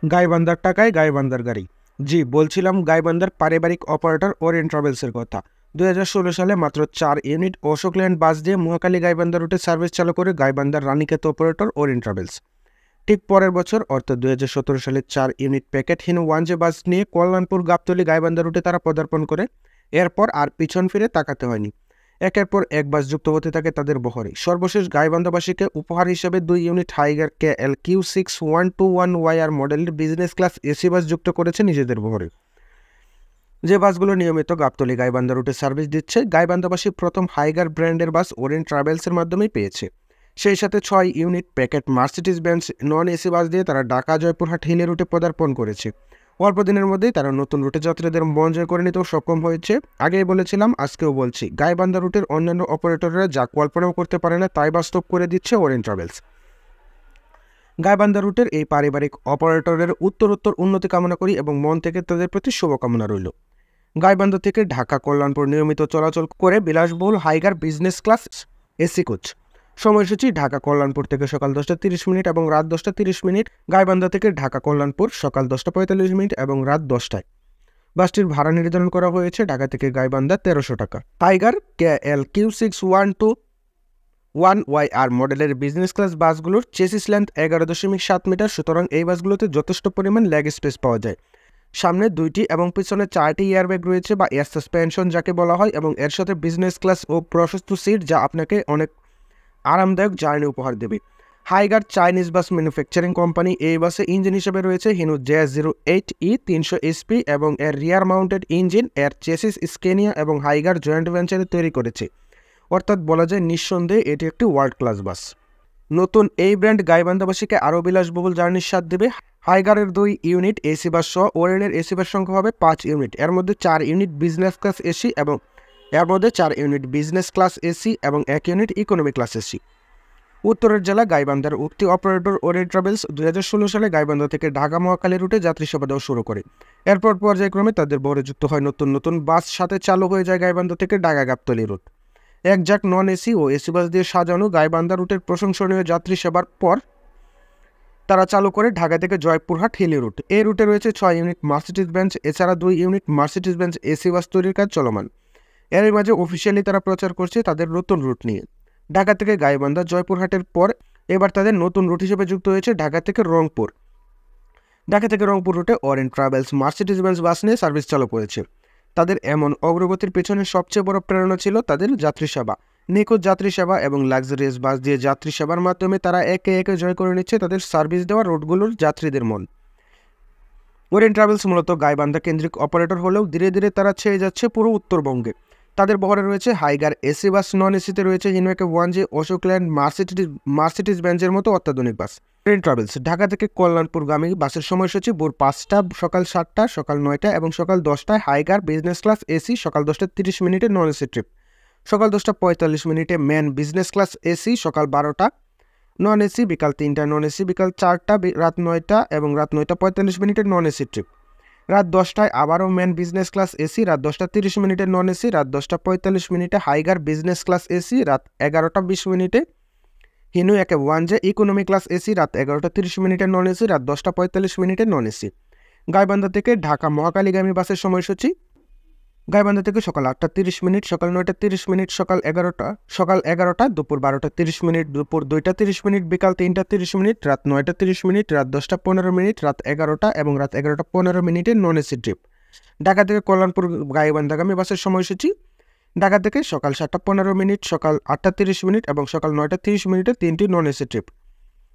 গাইবান্ধার টাকায় গাইবান্ধার গাড়ি। জি, বলছিলাম গাইবান্ধার পারিবারিক অপারেটর ওরিয়েন্ট ট্রাভেলসের কথা। 2016 সালে মাত্র 4 ইউনিট অশোক লেল্যান্ড বাস দিয়ে মহাখালী গাইবান্ধা রুটে সার্ভিস চালু করে গাইবান্ধার রানীক্ষেত অপারেটর ওরিয়েন্ট ট্রাভেলস। ঠিক পরের বছর অর্থাৎ 2017 সালে 4 ইউনিট প্যাকেটহীন ওয়ানজে বাস নিয়ে কল্যাণপুর গাবতলী গাইবান্ধা রুটে তারা পদার্পণ করে। এরপর আর পিছন ফিরে তাকাতে হয়নি। একের পর এক বাস যুক্ত হতে থাকে তাদের বহরে। সর্বশেষ গাইবান্ধাবাসীকে উপহার হিসেবে 2 ইউনিট হাইগার KL-Q6121YR মডেলের বিজনেস ক্লাস এসি বাস যুক্ত করেছে নিজেদের বহরে। যে বাসগুলো নিয়মিত গাবতলী গাইবান্ধা রুটে সার্ভিস দিচ্ছে, গাইবান্ধাবাসী প্রথম হাইগার ব্র্যান্ডের বাস ওরিয়েন্ট ট্রাভেলসের মাধ্যমেই পেয়েছে। সেই সাথে 6 unit packet Mercedes Benz non AC bus দিয়ে তারা ঢাকা জয়পুরহাট হিলে রুটে পদার্পণ করেছে। অল্প দিনের মধ্যেই তারা নতুন রুটে যাত্রীদের মন জয় করে নিতেও সক্ষম হয়েছে। আগেই বলেছিলাম, আজকেও বলছি, গাইবান্ধা রুটের অন্যান্য অপারেটররা যা কল্পনাও করতে পারে না তাই বাস্তব করে দিচ্ছে ওরিয়েন্ট ট্রাভেলস। গাইবান্ধা রুটের এই পারিবারিক অপারেটরের উত্তরোত্তর উন্নতি কামনা করি এবং মন থেকে তাদের প্রতি শুভকামনা রইল। গাইবান্ধা থেকে ঢাকা কল্যাণপুর নিয়মিত চলাচল করে বিলাসবহুল Higer business class AC coach. সময়সূচি: ঢাকা কল্যাণপুর থেকে সকাল 10টা 30 মিনিট এবং রাত 10টা 30 মিনিট। গাইবান্ধা থেকে ঢাকা কল্যাণপুর সকাল 10টা 45 মিনিট এবং রাত 10টায়। বাসটির ভাড়া নির্ধারণ করা হয়েছে ঢাকা থেকে গাইবান্ধা 1300 টাকা। হাইগার KL-Q6121YR মডেলের বিজনেস ক্লাস বাসগুলোর চেসিস লেন্থ 11.7 মিটার, সুতরাং এই বাসগুলোতে যথেষ্ট পরিমাণ লেগ স্পেস পাওয়া যায়। সামনে 2টি এবং পিছনে 4টি এয়ারব্যাগ রয়েছে বা এয়ার সাসপেনশন যাকে বলা হয়, এবং এর সাথে বিজনেস ক্লাস ও প্রশস্ত সিট যা আপনাকে অনেক আরামদায়ক জার্নি উপহার দেবে। হাইগার চাইনিজ বাস ম্যানুফ্যাকচারিং কোম্পানি এই বাসে ইঞ্জিন হিসেবে রয়েছে হিনো JS08E 300 HP এবং এর রিয়ার মাউন্টেড ইঞ্জিন এর চেসিস স্কেনিয়া এবং হাইগার জয়েন্ট ভেঞ্চারে তৈরি করেছে। অর্থাৎ বলা যায় নিঃসন্দেহে এটি একটি ওয়ার্ল্ড ক্লাস বাস। নতুন এই ব্র্যান্ড গাইবান্ধাবাসীকে আরও বিলাসবহুল জার্নির স্বাদ দেবে। হাইগারের 2 ইউনিট এসি বাস সহ ওরিয়েন্টের এসি বাস সংখ্যা হবে 5 ইউনিট। এর মধ্যে 4 ইউনিট বিজনেস ক্লাস এসি এবং 1 ইউনিট ইকোনমি ক্লাস এসি। উত্তরের জেলা গাইবান্ধার উক্তি অপারেটর ওরিয়েন্ট ট্রাভেলস 2016 সালে গাইবান্ধা থেকে ঢাকা মহাখালী রুটে যাত্রী সেবা দেওয়া শুরু করে। এরপর পর্যায়ক্রমে তাদের বহরে যুক্ত হয় নতুন নতুন বাস, সাথে চালু হয়ে যায় গাইবান্ধা থেকে ঢাকা গাবতলী রুট। একজাক নন এসি ও এসি বাস দিয়ে সাজানো গাইবান্ধা রুটের প্রশংসনীয় যাত্রী সেবার পর তারা চালু করে ঢাকা থেকে জয়পুরহাট হিলি রুট। এই রুটে রয়েছে 6 ইউনিট মার্সিডিজ বেঞ্জ, এছাড়া 2 unit Mercedes Benz AC bus তৈরির কাজ চলমান। এর মাঝে অফিসিয়ালি তারা প্রচার করছে তাদের নতুন রুট নিয়ে। ঢাকা থেকে গাইবান্ধা জয়পুরহাটের পর এবার তাদের নতুন রুট হিসেবে যুক্ত হয়েছে ঢাকা থেকে রংপুর। ঢাকা থেকে রংপুর রুটে ওরিয়েন্ট ট্রাভেলস মার্সিডিজ বেঞ্জ বাস নিয়ে সার্ভিস চালু করেছে। তাদের এমন অগ্রগতির পেছনে সবচেয়ে বড় প্রেরণা ছিল তাদের যাত্রী সেবা। নিখুঁত যাত্রী সেবা এবং লাক্সারিয়াস বাস দিয়ে যাত্রী সেবার মাধ্যমে তারা একে একে জয় করে নিচ্ছে তাদের সার্ভিস দেওয়া রুটগুলোর যাত্রীদের মন। ওরিয়েন্ট ট্রাভেলস মূলত গাইবান্ধা কেন্দ্রিক অপারেটর হলেও ধীরে ধীরে তারা ছেয়ে যাচ্ছে পুরো উত্তরবঙ্গে। তাদের বহরে রয়েছে হাইগার এসি বাস, নন এসিতে রয়েছে Hino AK1J, Ashok Leyland, Mercedes বেঞ্জের মতো অত্যাধুনিক বাস। ওরিয়েন্ট ট্রাভেলস ঢাকা থেকে কল্যাণপুরগামী বাসের সময়সূচি: ভোর 5টা, সকাল 7টা, সকাল 9টা এবং সকাল 10টায় হাইগার বিজনেস ক্লাস এসি, সকাল 10টা 30 মিনিটে নন এসি ট্রিপ, সকাল 10টা 45 মিনিটে ম্যান বিজনেস ক্লাস এসি, সকাল 12টা নন এসি, বিকাল 3টা নন এসি, বিকাল 4টা, রাত 9টা এবং রাত 9টা 45 মিনিটে নন এসি ট্রিপ, রাত 10টায় আবারও ম্যান বিজনেস ক্লাস এসি, রাত 10টা 30 মিনিটে নন এসি, রাত 10টা 45 মিনিটে হাইগার বিজনেস ক্লাস এসি, রাত 11টা 20 মিনিটে Hino AK1J economy class AC, রাত 11টা 30 মিনিটে নন এসি, রাত 10টা 45 মিনিটে নন এসি। গাইবান্ধা থেকে ঢাকা মহাখালীগামী বাসের সময়সূচি: গাইবান্ধা থেকে সকাল 8টা 30 মিনিট, সকাল 9টা 30 মিনিট, সকাল 11টা, দুপুর 12টা 30 মিনিট, দুপুর 2টা 30 মিনিট, বিকাল 3টা 30 মিনিট, রাত 9টা 30 মিনিট, রাত 10টা 15 মিনিট, রাত 11টা এবং রাত 11টা 15 মিনিটে নন এসি ট্রিপ। ঢাকা থেকে কল্যাণপুর গাইবান্ধাগামী বাসের সময়সূচি: ঢাকা থেকে সকাল 7টা 15 মিনিট, সকাল 8টা 30 মিনিট এবং সকাল 9টা 30 মিনিটে 3টি নন এসি ট্রিপ,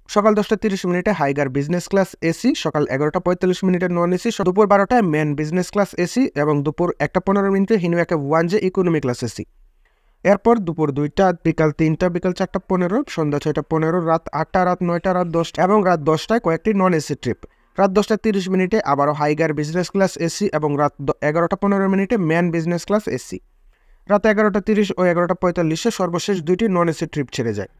সকাল 10টা 30 মিনিটে হাইগার বিজনেস ক্লাস এসি, সকাল 11টা 45 মিনিটে নন এসি, দুপুর 12টায় ম্যান বিজনেস ক্লাস এসি এবং দুপুর 1টা 15 মিনিটে Hino AK1J economy class AC. এরপর দুপুর 2টা, বিকাল 3টা, বিকাল 4টা 15, সন্ধ্যা 6টা 15, রাত 8টা, রাত 9টা, রাত 10টা এবং রাত 10টায় কয়েকটি নন এসি ট্রিপ। রাত 10টা 30 মিনিটে আবারও হাইগার বিজনেস ক্লাস এসি এবং রাত 11টা 15 মিনিটে ম্যান বিজনেস ক্লাস এসি। রাত 11টা 30 ও 11টা 45 সর্বশেষ 2টি নন এসি ট্রিপ ছেড়ে যায়।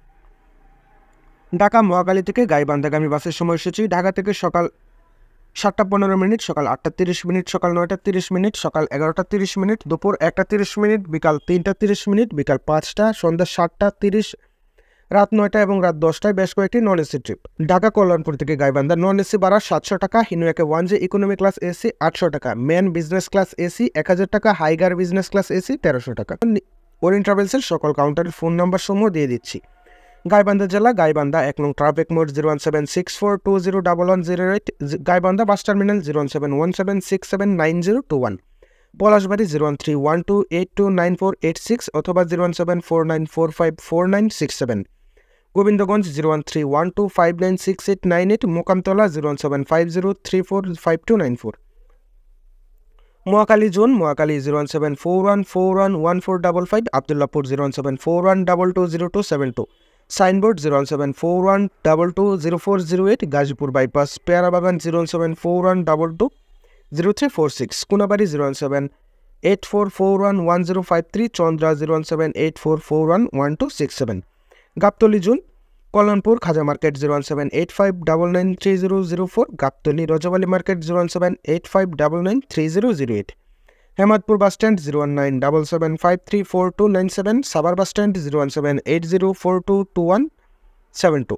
ঢাকা মহাখালী থেকে গাইবান্ধাগামী বাসের সময়সূচি: ঢাকা থেকে সকাল 7টা 15 মিনিট, সকাল 8টা 30 মিনিট, সকাল 9টা 30 মিনিট, সকাল 11টা 30 মিনিট, দুপুর 1টা 30 মিনিট, বিকাল 3টা 30 মিনিট, বিকাল 5টা, সন্ধ্যা 7টা 30, রাত 9টা এবং রাত 10টায় বেশ কয়েকটি non AC trip. Dhaka Kalyanpur থেকে গাইবান্ধা নন এসি ভাড়া 700 টাকা, হিনুয়াকে 1J ইকোনমি ক্লাস এসি 800 টাকা, মেন বিজনেস ক্লাস এসি 1000 টাকা, হাইগার বিজনেস ক্লাস এসি 1300 টাকা। ওরিয়েন্ট ট্রাভেলসের সকল কাউন্টারের ফোন নাম্বার সমূহ দিয়ে দিচ্ছি। গাইবান্ধা জেলা, গাইবান্ধা 1 নং ট্রাফিক মোড 01764201108, গাইবান্ধা বাস টার্মিনাল 01717679021, পলাশবাড়ি 01312829486 অথবা 01749454967, Gobindaganj 01312596898, Mokamtola 01750345294, Mohakhali zone, Mohakhali 01741411455, Abdullahpur 01741220272, signboard 01741220408, Gazipur bypass Peyarabagan 01741220346, Konabari 01784411053, Chandra 01784411267, Gabtoli zone, Kalyanpur Khaja market 01785993004, Gabtoli Rajabali market 01785993008, Hemadpur bus stand 01977534297, Savar bus stand 01780422172,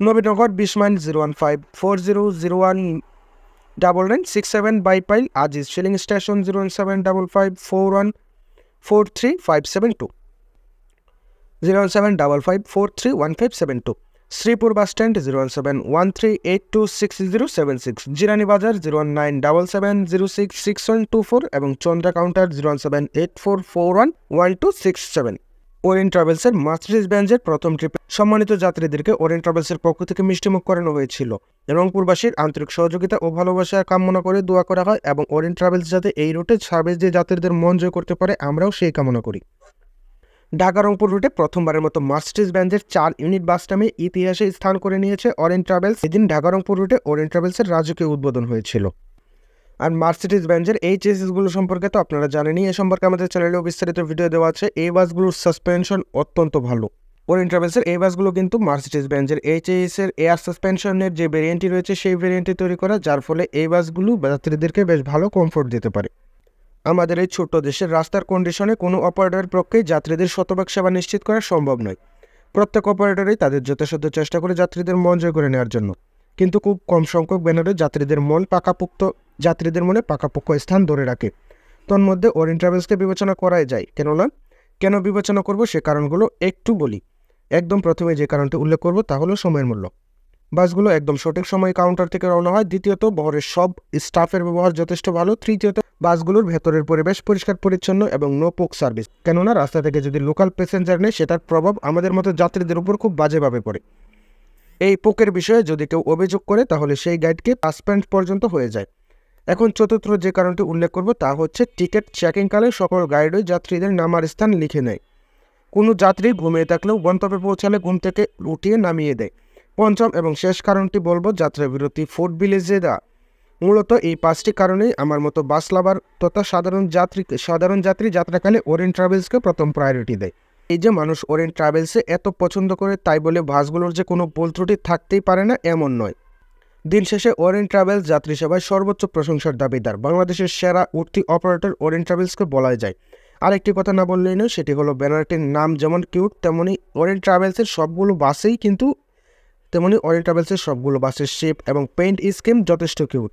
Nabinagar 20 mile 01540019967, Baipail Aziz filling station 07554143572, 075543157, Sreepur bus stand 01713826076, Zirani Bazar 09770666124 এবং চন্দ্রা কাউন্টার 01784411267। ওরিয়েন্ট ট্রাভেলসের মার্সিডিজ বেঞ্জের প্রথম ট্রিপে সম্মানিত যাত্রীদেরকে ওরিয়েন্ট ট্রাভেলসের পক্ষ থেকে মিষ্টিমুখ করানো হয়েছিল। রংপুরবাসীর আন্তরিক সহযোগিতা ও ভালোবাসা কামনা করে দোয়া করা হয় এবং ওরিয়েন্ট ট্রাভেলস যাতে এই রুটে সার্ভিস দিয়ে যাত্রীদের মন জয় করতে পারে, আমরাও সেই কামনা করি। ঢাকা রংপুর রুটে প্রথমবারের মতো মার্সিডিজ বেঞ্জের 4 ইউনিট বাস নামে ইতিহাসে স্থান করে নিয়েছে ওরিয়েন্ট ট্রাভেলস। এদিন ঢাকা রংপুর রুটে ওরিয়েন্ট ট্রাভেলসের রাজকীয় উদ্বোধন হয়েছিল। আর মার্সিডিজ বেঞ্জের এই চেসিসগুলো সম্পর্কে তো আপনারা জানেনই, এ সম্পর্কে আমাদের চ্যানেলেও বিস্তারিত ভিডিও দেওয়া আছে। এই বাসগুলোর সাসপেনশন অত্যন্ত ভালো। ওরিয়েন্ট ট্রাভেলসের এই বাসগুলো কিন্তু মার্সিডিজ বেঞ্জের এইচএএসের এয়ার সাসপেনশনের যে ভেরিয়েন্টটি রয়েছে সেই ভেরিয়েন্টটি তৈরি করা, যার ফলে এই বাসগুলো যাত্রীদেরকে বেশ ভালো কমফোর্ট দিতে পারে। আমাদের এই ছোট্ট দেশের রাস্তার কন্ডিশনে কোনো অপারেটরের পক্ষে যাত্রীদের শতভাগ সেবা নিশ্চিত করা সম্ভব নয়। প্রত্যেক অপারেটরই তাদের যথাসাধ্য চেষ্টা করে যাত্রীদের মন জয় করে নেওয়ার জন্য, কিন্তু খুব কম সংখ্যক ব্যানারে যাত্রীদের মনে পাকাপোক্ত স্থান ধরে রাখে। তন্মধ্যে ওরিয়েন্ট ট্রাভেলসকে বিবেচনা করাই যায়। কেন বিবেচনা করব সে কারণগুলো একটু বলি। একদম প্রথমে যে কারণটি উল্লেখ করব তা হলো সময়ের মূল্য। বাসগুলো একদম সঠিক সময়ে কাউন্টার থেকে রওনা হয়। দ্বিতীয়ত, বহরের সব স্টাফের ব্যবহার যথেষ্ট ভালো। তৃতীয়ত, বাসগুলোর ভেতরের পরিবেশ পরিষ্কার পরিচ্ছন্ন এবং নো পোক সার্ভিস। কেননা রাস্তা থেকে যদি লোকাল প্যাসেঞ্জার নেয় সেটার প্রভাব আমাদের মতো যাত্রীদের উপর খুব বাজেভাবে পড়ে। এই পোকের বিষয়ে যদি কেউ অভিযোগ করে তাহলে সেই গাইডকে সাসপেন্ড পর্যন্ত হয়ে যায়। এখন চতুর্থ যে কারণটি উল্লেখ করব তা হচ্ছে টিকিট চেকিংকালে সকল গাইডই যাত্রীদের নামার স্থান লিখে নেয়। কোনো যাত্রী ঘুমিয়ে থাকলেও গন্তব্যে পৌঁছালে ঘুম থেকে উঠিয়ে নামিয়ে দেয়। পঞ্চম এবং শেষ কারণটি বলবো যাত্রা বিরতি ফুড ভিলেজে দেওয়া। মূলত এই 5টি কারণেই আমার মতো বাস লাভার তথা সাধারণ যাত্রী যাত্রাকালে ওরিয়েন্ট ট্রাভেলসকে প্রথম প্রায়োরিটি দেয়। এই যে মানুষ ওরিয়েন্ট ট্রাভেলসে এত পছন্দ করে তাই বলে বাসগুলোর যে কোনো ভুল ত্রুটি থাকতেই পারে না এমন নয়। দিন শেষে ওরিয়েন্ট ট্রাভেলস যাত্রী সেবায় সর্বোচ্চ প্রশংসার দাবিদার। বাংলাদেশের সেরা উঠতি অপারেটর ওরিয়েন্ট ট্রাভেলসকে বলা যায়। আরেকটি কথা না বললেই নয়, সেটি হলো ব্যানারটির নাম যেমন কিউট, তেমনি ওরিয়েন্ট ট্রাভেলসের সবগুলো বাসের শেপ এবং পেইন্ট স্কিম যথেষ্ট কিউট।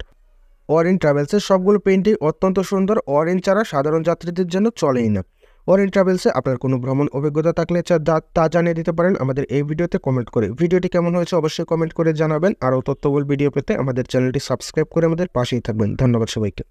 ওরিয়েন্ট ট্রাভেলসের সবগুলো পেইন্টই অত্যন্ত সুন্দর। ওরিয়েন্ট ছাড়া সাধারণ যাত্রীদের জন্য চলেই না। ওরিয়েন্ট ট্রাভেলসে আপনার কোনো ভ্রমণ অভিজ্ঞতা থাকলে তা জানিয়ে দিতে পারেন আমাদের এই ভিডিওতে কমেন্ট করে। ভিডিওটি কেমন হয়েছে অবশ্যই কমেন্ট করে জানাবেন। আরও তথ্যবহুল ভিডিও পেতে আমাদের চ্যানেলটি সাবস্ক্রাইব করে আমাদের পাশেই থাকবেন। ধন্যবাদ সবাইকে।